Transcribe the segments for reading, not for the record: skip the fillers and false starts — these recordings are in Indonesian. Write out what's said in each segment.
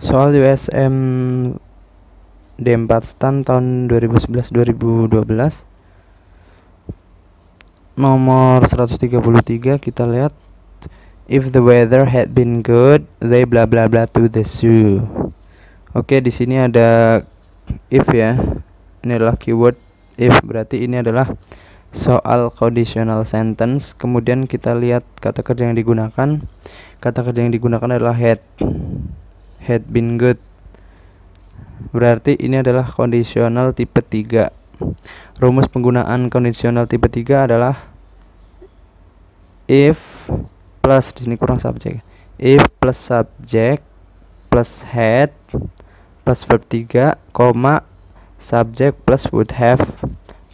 Soal USM D4 STAN tahun 2011-2012 nomor 133, kita lihat if the weather had been good they bla bla bla to the zoo. Oke, di sini ada if ya. Ini adalah keyword if, berarti ini adalah soal conditional sentence. Kemudian kita lihat kata kerja yang digunakan. Kata kerja yang digunakan adalah had been good. Berarti ini adalah kondisional tipe 3. Rumus penggunaan kondisional tipe 3 adalah if plus, di sini kurang subjek. If plus subject plus had plus verb 3, subject plus would have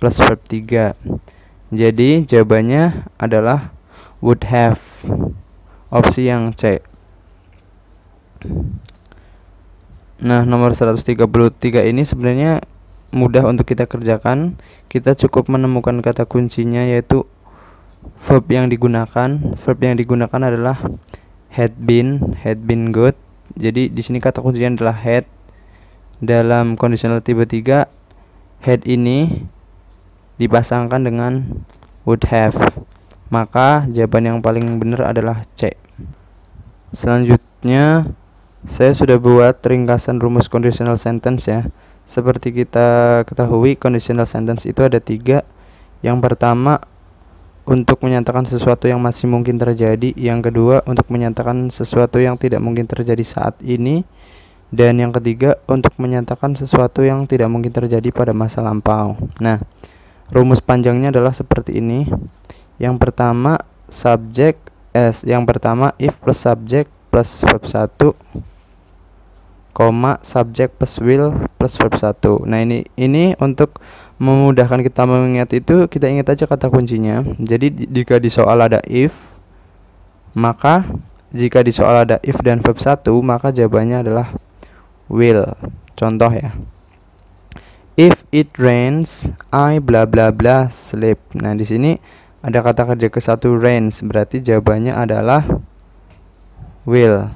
plus verb 3. Jadi jawabannya adalah would have. Opsi yang C. Nah, nomor 133 ini sebenarnya mudah untuk kita kerjakan. Kita cukup menemukan kata kuncinya, yaitu verb yang digunakan. Verb yang digunakan adalah had been good. Jadi di sini kata kuncinya adalah had. Dalam kondisional tipe 3, had ini dipasangkan dengan would have. Maka jawaban yang paling benar adalah C. Selanjutnya saya sudah buat ringkasan rumus conditional sentence ya. Seperti kita ketahui, conditional sentence itu ada 3. Yang pertama, untuk menyatakan sesuatu yang masih mungkin terjadi. Yang kedua, untuk menyatakan sesuatu yang tidak mungkin terjadi saat ini. Dan yang ketiga, untuk menyatakan sesuatu yang tidak mungkin terjadi pada masa lampau. Nah, rumus panjangnya adalah seperti ini. Yang pertama, yang pertama if plus subject plus verb 1, subject plus will plus verb 1. Nah, ini untuk memudahkan kita mengingat itu, kita ingat aja kata kuncinya. Jadi jika di soal ada if, maka jika di soal ada if dan verb 1, maka jawabannya adalah will. Contoh ya. If it rains, I bla bla bla sleep. Nah, di sini ada kata kerja ke satu, rains, berarti jawabannya adalah will.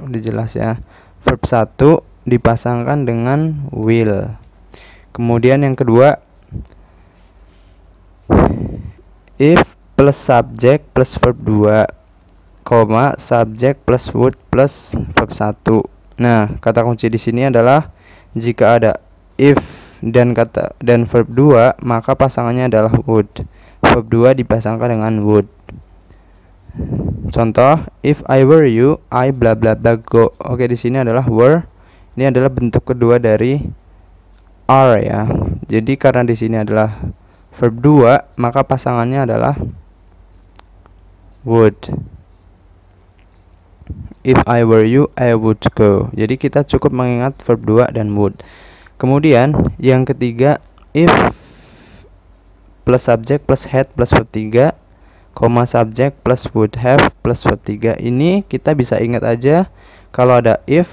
Udah jelas ya. Verb 1 dipasangkan dengan will. Kemudian yang kedua, if plus subject plus verb 2, subject plus would plus verb 1. Nah, kata kunci di sini adalah jika ada if dan verb 2, maka pasangannya adalah would. Verb 2 dipasangkan dengan would. Contoh, if I were you, I bla bla bla go. Oke, di sini adalah were. Ini adalah bentuk kedua dari are ya. Jadi karena di sini adalah verb 2, maka pasangannya adalah would. If I were you, I would go. Jadi kita cukup mengingat verb 2 dan would. Kemudian yang ketiga, if plus subject plus had plus verb 3, subject plus would have plus verb 3. Ini kita bisa ingat aja, kalau ada if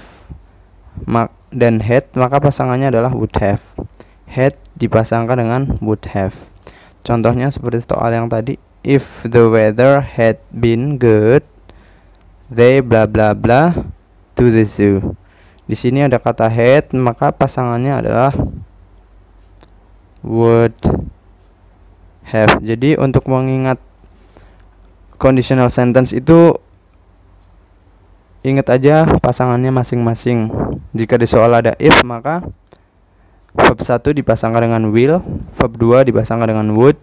dan had, maka pasangannya adalah would have. Had dipasangkan dengan would have. Contohnya seperti soal yang tadi, if the weather had been good, they bla bla bla to the zoo. Di sini ada kata had, maka pasangannya adalah would have. Jadi untuk mengingat conditional sentence itu, ingat aja pasangannya masing-masing. Jika di soal ada if, maka verb 1 dipasangkan dengan will, verb 2 dipasangkan dengan would,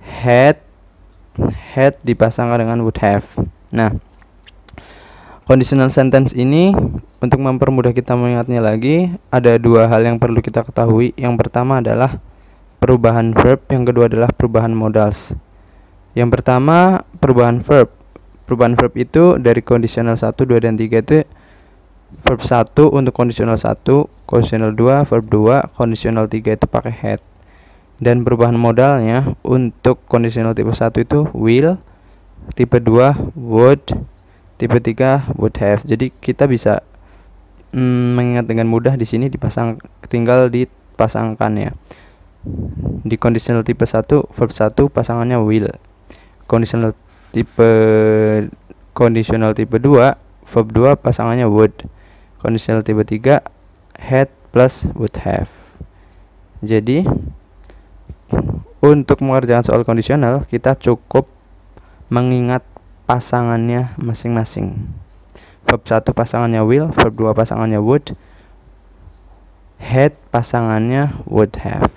had dipasangkan dengan would have. Nah, conditional sentence ini untuk mempermudah kita mengingatnya lagi, ada 2 hal yang perlu kita ketahui. Yang pertama adalah perubahan verb, yang kedua adalah perubahan modals. Yang pertama, perubahan verb. Perubahan verb itu dari kondisional 1, 2, dan 3 itu verb 1 untuk kondisional 1, kondisional 2, verb 2, kondisional 3 itu pakai had. Dan perubahan modalnya untuk kondisional tipe 1 itu will, tipe 2 would, tipe 3 would have. Jadi kita bisa mengingat dengan mudah di sini tinggal dipasangkan ya. Di conditional tipe 1 verb 1 pasangannya will. Conditional tipe 2 verb 2 pasangannya would. Conditional tipe 3 had plus would have. Jadi untuk mengerjakan soal kondisional kita cukup mengingat pasangannya masing-masing. Verb 1 pasangannya will, verb 2 pasangannya would, had pasangannya would have.